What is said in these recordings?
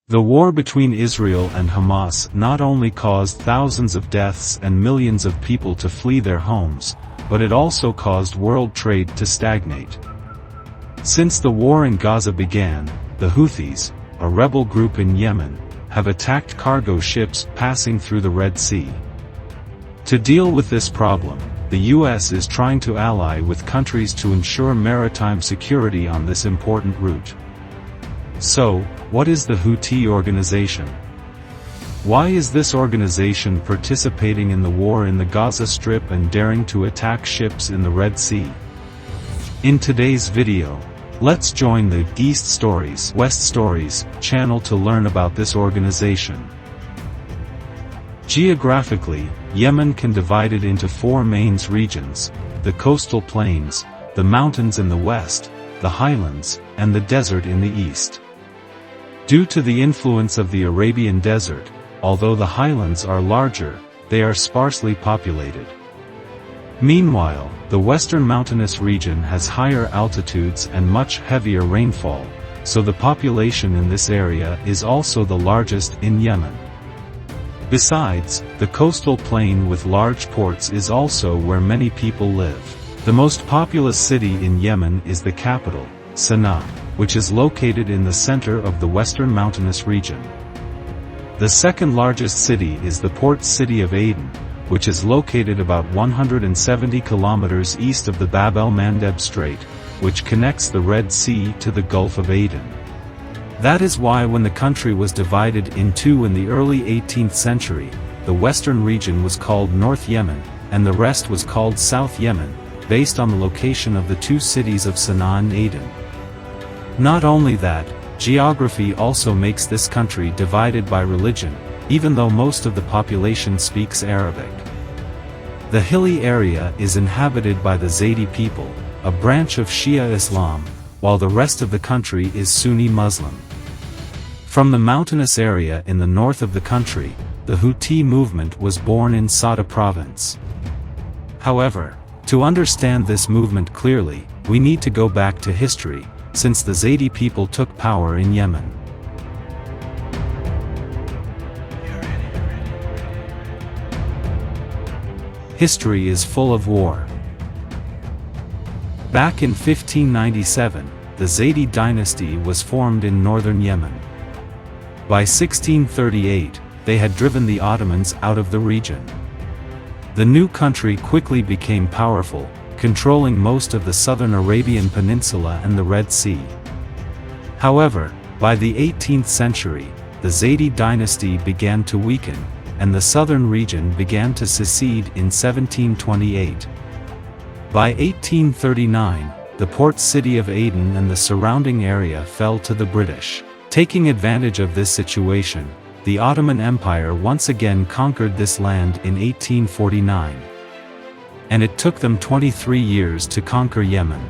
The war between Israel and Hamas not only caused thousands of deaths and millions of people to flee their homes, but it also caused world trade to stagnate. Since the war in Gaza began, the Houthis, a rebel group in Yemen, have attacked cargo ships passing through the Red Sea. To deal with this problem, the U.S. is trying to ally with countries to ensure maritime security on this important route. So, what is the Houthi organization? Why is this organization participating in the war in the Gaza Strip and daring to attack ships in the Red Sea? In today's video, let's join the East Stories, West Stories channel to learn about this organization. Geographically, Yemen can divide it into four main regions: the coastal plains, the mountains in the west, the highlands, and the desert in the east. Due to the influence of the Arabian Desert, although the highlands are larger, they are sparsely populated. Meanwhile, the western mountainous region has higher altitudes and much heavier rainfall, so the population in this area is also the largest in Yemen. Besides, the coastal plain with large ports is also where many people live. The most populous city in Yemen is the capital, Sana'a, which is located in the center of the western mountainous region. The second largest city is the port city of Aden, which is located about 170 kilometers east of the Bab el-Mandeb Strait, which connects the Red Sea to the Gulf of Aden. That is why when the country was divided in two in the early 18th century, the western region was called North Yemen, and the rest was called South Yemen, based on the location of the two cities of Sana'a and Aden. Not only that, geography also makes this country divided by religion, even though most of the population speaks Arabic. The hilly area is inhabited by the Zaydi people, a branch of Shia Islam, while the rest of the country is Sunni Muslim. From the mountainous area in the north of the country, the Houthi movement was born in Sada province. However, to understand this movement clearly, we need to go back to history, since the Zaydi people took power in Yemen. History is full of war. Back in 1597, the Zaydi dynasty was formed in northern Yemen. By 1638, they had driven the Ottomans out of the region. The new country quickly became powerful, controlling most of the southern Arabian Peninsula and the Red Sea. However, by the 18th century, the Zaydi dynasty began to weaken, and the southern region began to secede in 1728. By 1839, the port city of Aden and the surrounding area fell to the British. Taking advantage of this situation, the Ottoman Empire once again conquered this land in 1849. And it took them 23 years to conquer Yemen.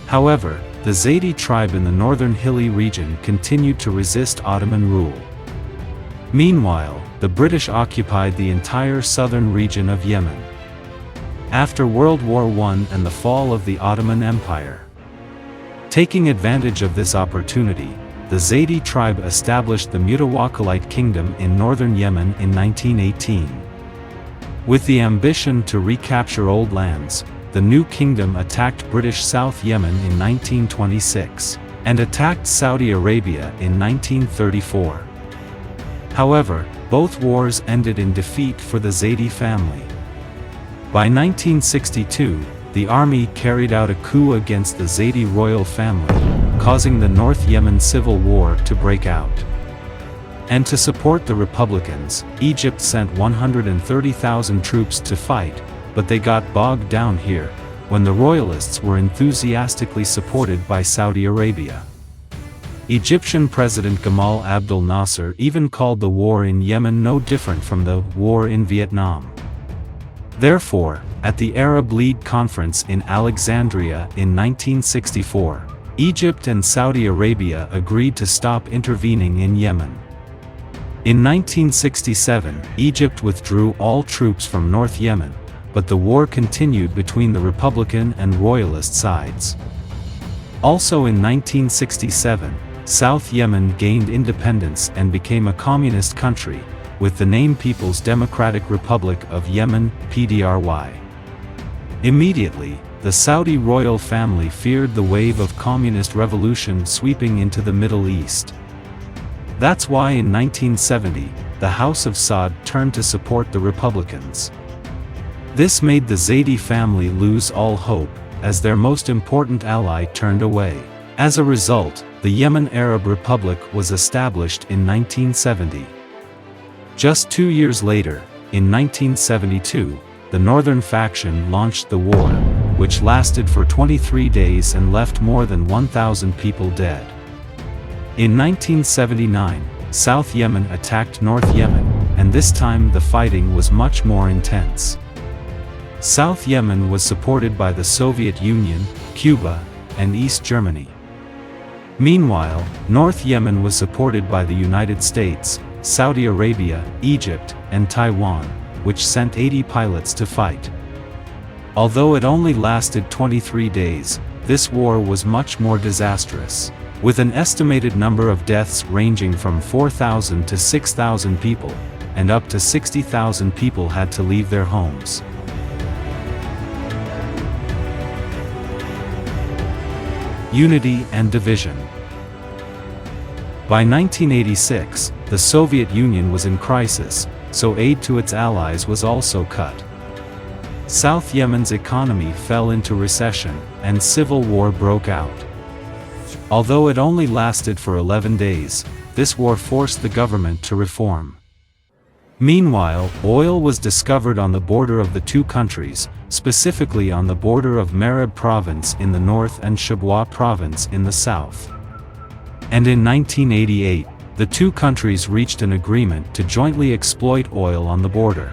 However, the Zaydi tribe in the northern hilly region continued to resist Ottoman rule. Meanwhile, the British occupied the entire southern region of Yemen. After World War I and the fall of the Ottoman Empire, taking advantage of this opportunity, the Zaydi tribe established the Mutawakkilite kingdom in northern Yemen in 1918. With the ambition to recapture old lands, the new kingdom attacked British South Yemen in 1926, and attacked Saudi Arabia in 1934. However, both wars ended in defeat for the Zaydi family. By 1962, the army carried out a coup against the Zaydi royal family, causing the North Yemen civil war to break out. And to support the Republicans, Egypt sent 130,000 troops to fight, but they got bogged down here, when the royalists were enthusiastically supported by Saudi Arabia. Egyptian President Gamal Abdel Nasser even called the war in Yemen no different from the war in Vietnam. Therefore, at the Arab League Conference in Alexandria in 1964, Egypt and Saudi Arabia agreed to stop intervening in Yemen. In 1967, Egypt withdrew all troops from North Yemen, but the war continued between the Republican and Royalist sides. Also in 1967, South Yemen gained independence and became a communist country, with the name People's Democratic Republic of Yemen, PDRY. Immediately, the Saudi royal family feared the wave of communist revolution sweeping into the Middle East. That's why in 1970, the House of Saud turned to support the Republicans. This made the Zaidi family lose all hope, as their most important ally turned away. As a result, the Yemen Arab Republic was established in 1970. Just 2 years later, in 1972, the northern faction launched the war, which lasted for 23 days and left more than 1,000 people dead. In 1979, South Yemen attacked North Yemen, and this time the fighting was much more intense. South Yemen was supported by the Soviet Union, Cuba, and East Germany. Meanwhile, North Yemen was supported by the United States, Saudi Arabia, Egypt, and Taiwan, which sent 80 pilots to fight. Although it only lasted 23 days, this war was much more disastrous, with an estimated number of deaths ranging from 4,000 to 6,000 people, and up to 60,000 people had to leave their homes. Unity and division. By 1986, the Soviet Union was in crisis, so aid to its allies was also cut. South Yemen's economy fell into recession, and civil war broke out. Although it only lasted for 11 days, this war forced the government to reform. Meanwhile, oil was discovered on the border of the two countries, specifically on the border of Marib province in the north and Shabwa province in the south. And in 1988, the two countries reached an agreement to jointly exploit oil on the border.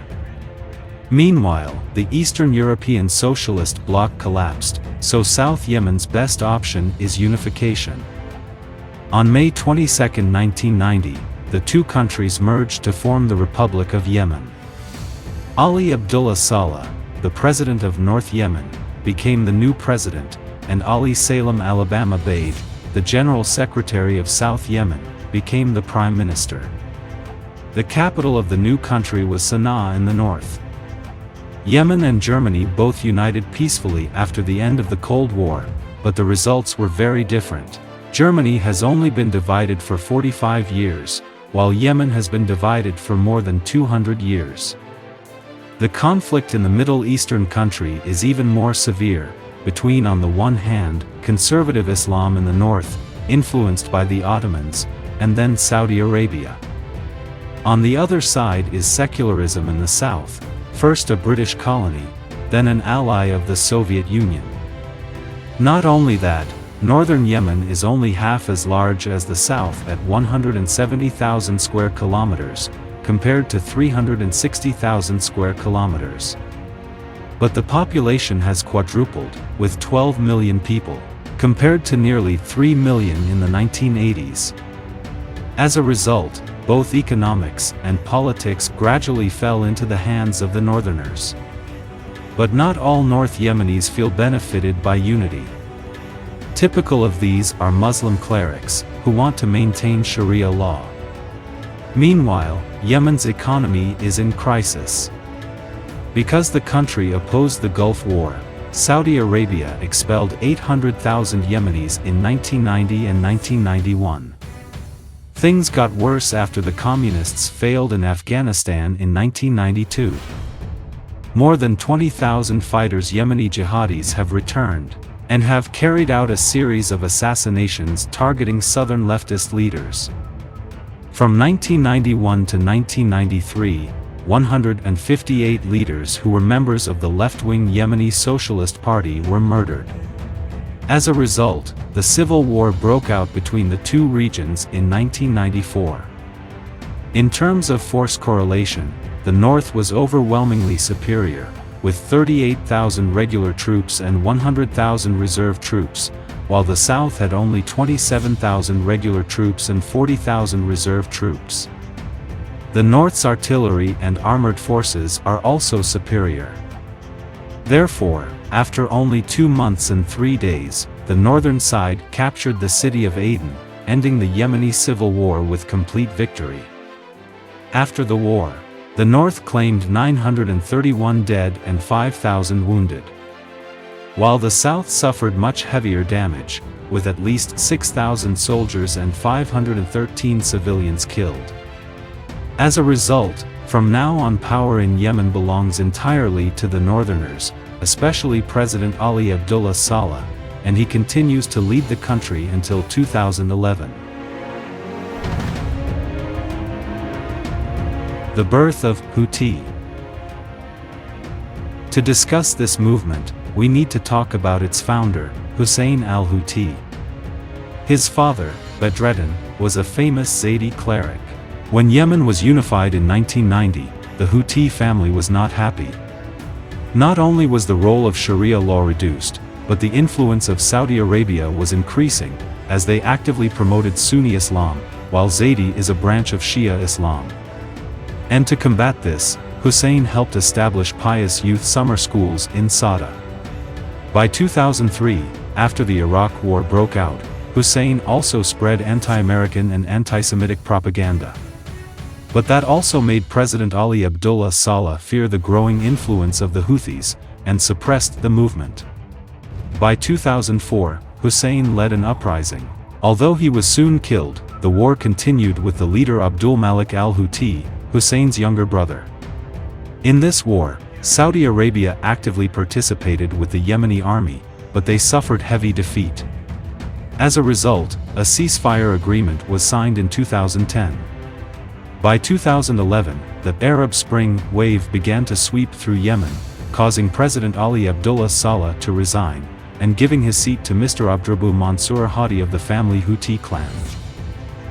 Meanwhile, the Eastern European socialist bloc collapsed, so South Yemen's best option is unification. On May 22, 1990, the two countries merged to form the Republic of Yemen. Ali Abdullah Saleh, the president of North Yemen, became the new president, and Ali Salem Alabama Bade, the general secretary of South Yemen, became the prime minister. The capital of the new country was Sana'a in the north. Yemen and Germany both united peacefully after the end of the Cold War, but the results were very different. Germany has only been divided for 45 years, while Yemen has been divided for more than 200 years. The conflict in the Middle Eastern country is even more severe, between on the one hand, conservative Islam in the north, influenced by the Ottomans, and then Saudi Arabia. On the other side is secularism in the south, first a British colony, then an ally of the Soviet Union. Not only that, northern Yemen is only half as large as the south at 170,000 square kilometers, compared to 360,000 square kilometers. But the population has quadrupled, with 12 million people, compared to nearly 3 million in the 1980s. As a result, both economics and politics gradually fell into the hands of the northerners. But not all North Yemenis feel benefited by unity. Typical of these are Muslim clerics, who want to maintain Sharia law. Meanwhile, Yemen's economy is in crisis. Because the country opposed the Gulf War, Saudi Arabia expelled 800,000 Yemenis in 1990 and 1991. Things got worse after the communists failed in Afghanistan in 1992. More than 20,000 fighters Yemeni jihadis have returned, and have carried out a series of assassinations targeting southern leftist leaders. From 1991 to 1993, 158 leaders who were members of the left-wing Yemeni Socialist Party were murdered. As a result, the civil war broke out between the two regions in 1994. In terms of force correlation, the North was overwhelmingly superior, with 38,000 regular troops and 100,000 reserve troops, while the South had only 27,000 regular troops and 40,000 reserve troops. The North's artillery and armored forces are also superior. Therefore, after only 2 months and 3 days, the northern side captured the city of Aden, ending the Yemeni civil war with complete victory. After the war, the North claimed 931 dead and 5,000 wounded, while the South suffered much heavier damage, with at least 6,000 soldiers and 513 civilians killed. As a result, from now on power in Yemen belongs entirely to the Northerners, especially President Ali Abdullah Saleh, and he continues to lead the country until 2011. The birth of Houthi. To discuss this movement, we need to talk about its founder, Hussein al-Houthi. His father, Bedreddin, was a famous Zaydi cleric. When Yemen was unified in 1990, the Houthi family was not happy. Not only was the role of Sharia law reduced, but the influence of Saudi Arabia was increasing, as they actively promoted Sunni Islam, while Zaydi is a branch of Shia Islam. And to combat this, Hussein helped establish pious youth summer schools in Sada. By 2003, after the Iraq War broke out, Hussein also spread anti-American and anti-Semitic propaganda. But that also made President Ali Abdullah Saleh fear the growing influence of the Houthis, and suppressed the movement. By 2004, Hussein led an uprising. Although he was soon killed, the war continued with the leader Abdul Malik al-Houthi, Hussein's younger brother. In this war, Saudi Arabia actively participated with the Yemeni army, but they suffered heavy defeat. As a result, a ceasefire agreement was signed in 2010. By 2011, the Arab Spring wave began to sweep through Yemen, causing President Ali Abdullah Saleh to resign, and giving his seat to Mr. Abdrabbuh Mansour Hadi of the family Houthi clan.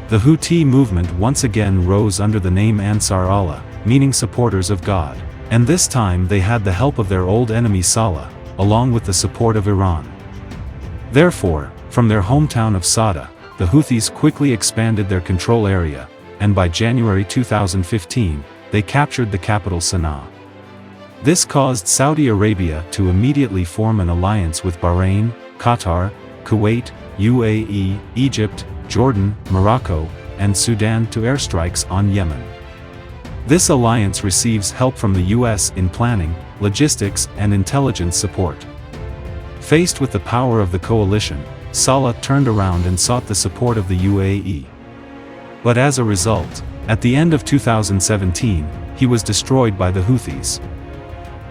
The Houthi movement once again rose under the name Ansar Allah, meaning supporters of God, and this time they had the help of their old enemy Saleh, along with the support of Iran. Therefore, from their hometown of Sada, the Houthis quickly expanded their control area, and by January 2015, they captured the capital Sana'a. This caused Saudi Arabia to immediately form an alliance with Bahrain, Qatar, Kuwait, UAE, Egypt, Jordan, Morocco, and Sudan to airstrikes on Yemen. This alliance receives help from the US in planning, logistics, and intelligence support. Faced with the power of the coalition, Saleh turned around and sought the support of the UAE. But as a result, at the end of 2017, he was destroyed by the Houthis.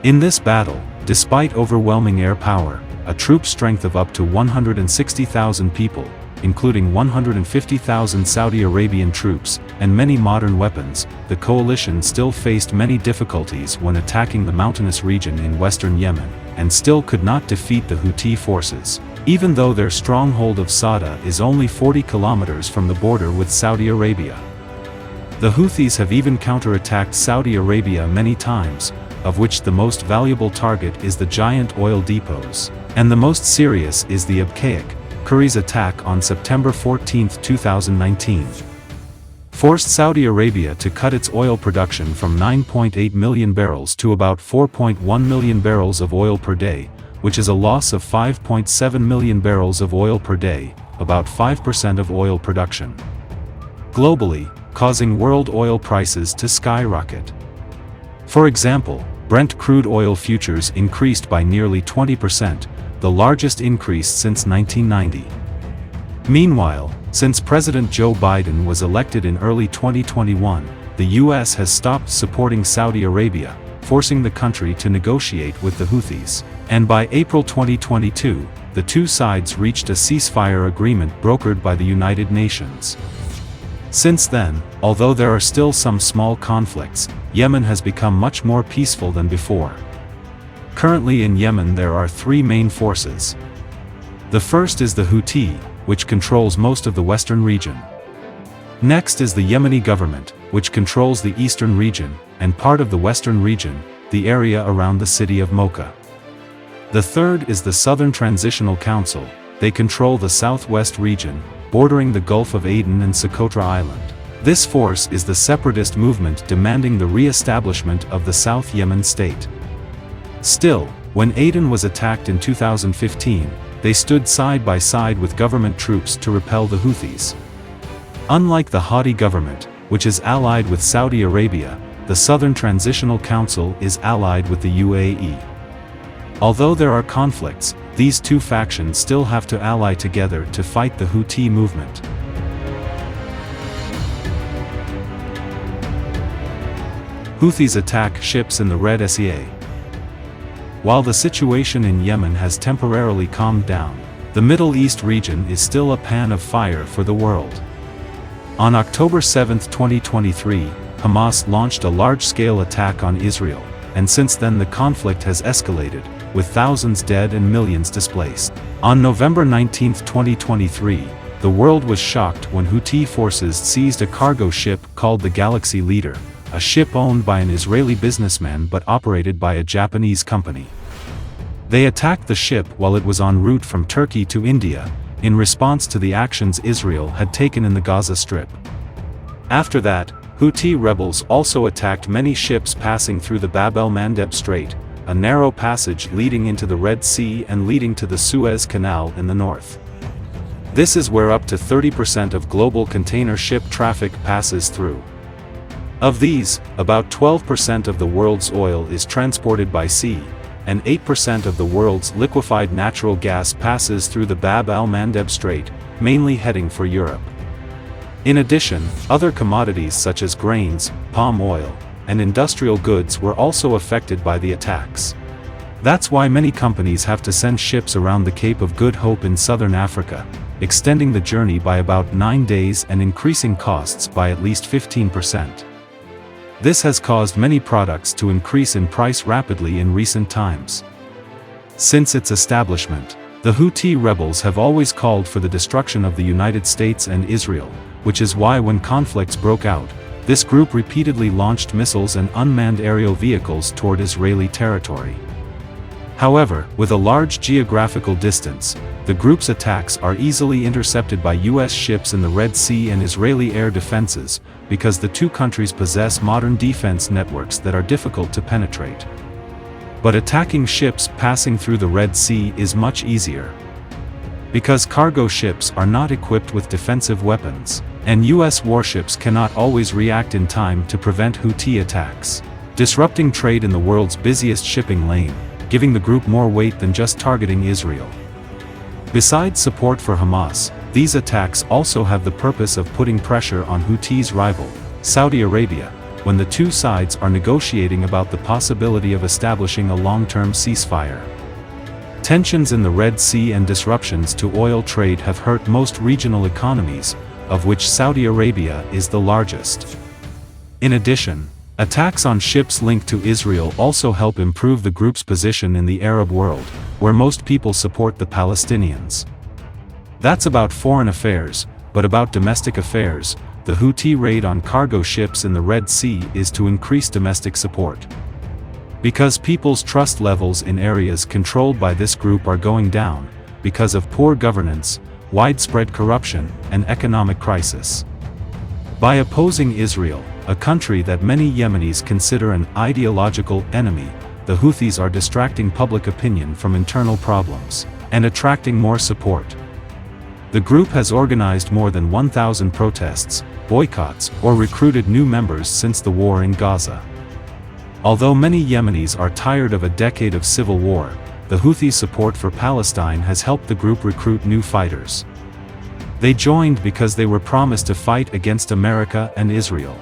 In this battle, despite overwhelming air power, a troop strength of up to 160,000 people, including 150,000 Saudi Arabian troops, and many modern weapons, the coalition still faced many difficulties when attacking the mountainous region in western Yemen, and still could not defeat the Houthi forces, even though their stronghold of Sada is only 40 kilometers from the border with Saudi Arabia. The Houthis have even counterattacked Saudi Arabia many times, of which the most valuable target is the giant oil depots, and the most serious is the Abqaiq, Curry's attack on September 14, 2019. Forced Saudi Arabia to cut its oil production from 9.8 million barrels to about 4.1 million barrels of oil per day, which is a loss of 5.7 million barrels of oil per day, about 5% of oil production. Globally, causing world oil prices to skyrocket. For example, Brent crude oil futures increased by nearly 20%, the largest increase since 1990. Meanwhile, since President Joe Biden was elected in early 2021, the US has stopped supporting Saudi Arabia, forcing the country to negotiate with the Houthis, and by April 2022, the two sides reached a ceasefire agreement brokered by the United Nations. Since then, although there are still some small conflicts, Yemen has become much more peaceful than before. Currently in Yemen there are three main forces. The first is the Houthi, which controls most of the western region. Next is the Yemeni government, which controls the eastern region, and part of the western region, the area around the city of Mocha. The third is the Southern Transitional Council. They control the southwest region, bordering the Gulf of Aden and Socotra Island. This force is the separatist movement demanding the re-establishment of the South Yemen state. Still, when Aden was attacked in 2015, they stood side by side with government troops to repel the Houthis. Unlike the Houthi government, which is allied with Saudi Arabia, the Southern Transitional Council is allied with the UAE. Although there are conflicts, these two factions still have to ally together to fight the Houthi movement. Houthis attack ships in the Red Sea. While the situation in Yemen has temporarily calmed down, the Middle East region is still a pan of fire for the world. On October 7, 2023, Hamas launched a large-scale attack on Israel, and since then the conflict has escalated, with thousands dead and millions displaced. On November 19, 2023, the world was shocked when Houthi forces seized a cargo ship called the Galaxy Leader, a ship owned by an Israeli businessman but operated by a Japanese company. They attacked the ship while it was en route from Turkey to India, in response to the actions Israel had taken in the Gaza Strip. After that, Houthi rebels also attacked many ships passing through the Bab el-Mandeb Strait, a narrow passage leading into the Red Sea and leading to the Suez Canal in the north. This is where up to 30% of global container ship traffic passes through. Of these, about 12% of the world's oil is transported by sea, and 8% of the world's liquefied natural gas passes through the Bab el-Mandeb Strait, mainly heading for Europe. In addition, other commodities such as grains, palm oil, and industrial goods were also affected by the attacks. That's why many companies have to send ships around the Cape of Good Hope in southern Africa, extending the journey by about 9 days and increasing costs by at least 15%. This has caused many products to increase in price rapidly in recent times. Since its establishment, the Houthi rebels have always called for the destruction of the United States and Israel, which is why when conflicts broke out, this group repeatedly launched missiles and unmanned aerial vehicles toward Israeli territory. However, with a large geographical distance, the group's attacks are easily intercepted by U.S. ships in the Red Sea and Israeli air defenses, because the two countries possess modern defense networks that are difficult to penetrate. But attacking ships passing through the Red Sea is much easier. Because cargo ships are not equipped with defensive weapons, and U.S. warships cannot always react in time to prevent Houthi attacks, disrupting trade in the world's busiest shipping lane, giving the group more weight than just targeting Israel. Besides support for Hamas, these attacks also have the purpose of putting pressure on Houthis' rival, Saudi Arabia, when the two sides are negotiating about the possibility of establishing a long-term ceasefire. Tensions in the Red Sea and disruptions to oil trade have hurt most regional economies, of which Saudi Arabia is the largest. In addition, attacks on ships linked to Israel also help improve the group's position in the Arab world, where most people support the Palestinians. That's about foreign affairs, but about domestic affairs, the Houthi raid on cargo ships in the Red Sea is to increase domestic support. Because people's trust levels in areas controlled by this group are going down, because of poor governance, widespread corruption, and economic crisis. By opposing Israel, a country that many Yemenis consider an ideological enemy, the Houthis are distracting public opinion from internal problems, and attracting more support. The group has organized more than 1,000 protests, boycotts, or recruited new members since the war in Gaza. Although many Yemenis are tired of a decade of civil war, the Houthis' support for Palestine has helped the group recruit new fighters. They joined because they were promised to fight against America and Israel.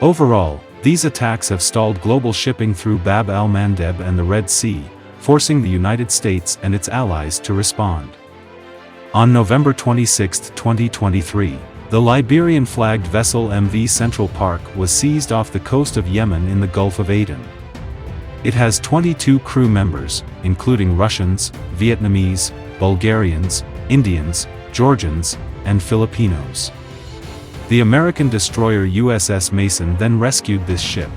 Overall, these attacks have stalled global shipping through Bab el-Mandeb and the Red Sea, forcing the United States and its allies to respond. On November 26, 2023, the Liberian-flagged vessel MV Central Park was seized off the coast of Yemen in the Gulf of Aden. It has 22 crew members, including Russians, Vietnamese, Bulgarians, Indians, Georgians, and Filipinos. The American destroyer USS Mason then rescued this ship.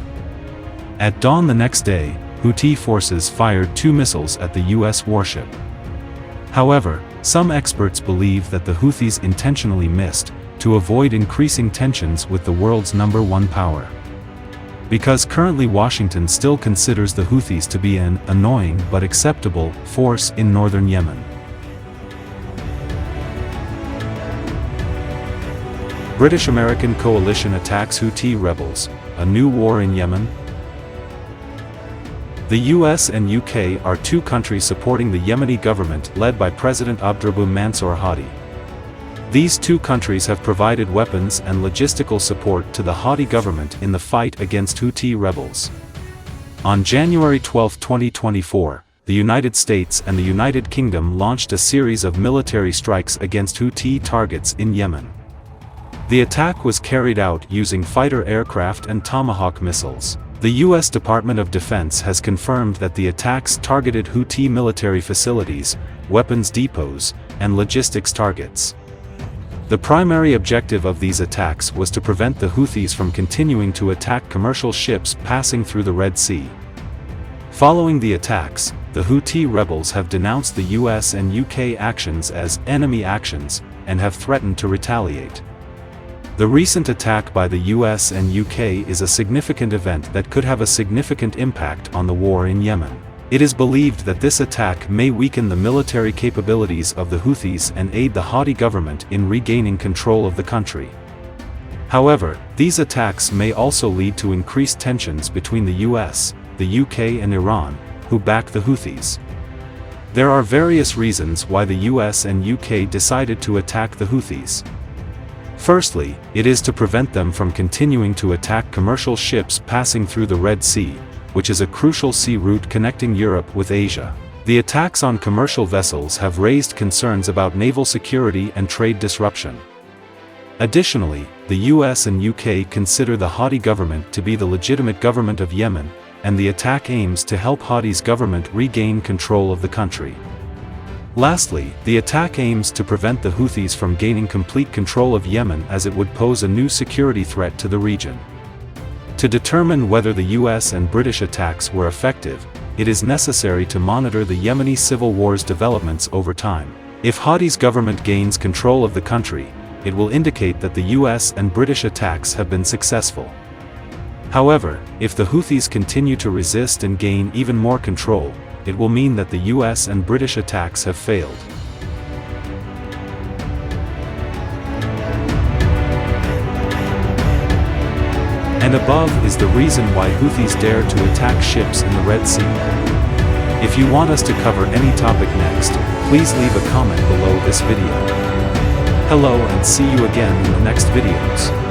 At dawn the next day, Houthi forces fired 2 missiles at the U.S. warship. However, some experts believe that the Houthis intentionally missed, to avoid increasing tensions with the world's #1 power. Because currently Washington still considers the Houthis to be an annoying but acceptable force in northern Yemen. British-American coalition attacks Houthi rebels, a new war in Yemen? The US and UK are two countries supporting the Yemeni government led by President Abdrabbuh Mansour Hadi. These two countries have provided weapons and logistical support to the Houthi government in the fight against Houthi rebels. On January 12, 2024, the United States and the United Kingdom launched a series of military strikes against Houthi targets in Yemen. The attack was carried out using fighter aircraft and Tomahawk missiles. The U.S. Department of Defense has confirmed that the attacks targeted Houthi military facilities, weapons depots, and logistics targets. The primary objective of these attacks was to prevent the Houthis from continuing to attack commercial ships passing through the Red Sea. Following the attacks, the Houthi rebels have denounced the US and UK actions as enemy actions and have threatened to retaliate. The recent attack by the US and UK is a significant event that could have a significant impact on the war in Yemen. It is believed that this attack may weaken the military capabilities of the Houthis and aid the Houthi government in regaining control of the country. However, these attacks may also lead to increased tensions between the US, the UK and Iran, who back the Houthis. There are various reasons why the US and UK decided to attack the Houthis. Firstly, it is to prevent them from continuing to attack commercial ships passing through the Red Sea, which is a crucial sea route connecting Europe with Asia. The attacks on commercial vessels have raised concerns about naval security and trade disruption. Additionally, the US and UK consider the Houthi government to be the legitimate government of Yemen, and the attack aims to help Houthis' government regain control of the country. Lastly, the attack aims to prevent the Houthis from gaining complete control of Yemen, as it would pose a new security threat to the region. To determine whether the US and British attacks were effective, it is necessary to monitor the Yemeni civil war's developments over time. If Houthis' government gains control of the country, it will indicate that the US and British attacks have been successful. However, if the Houthis continue to resist and gain even more control, it will mean that the US and British attacks have failed. And above is the reason why Houthis dare to attack ships in the Red Sea. If you want us to cover any topic next, please leave a comment below this video. Hello and see you again in the next videos.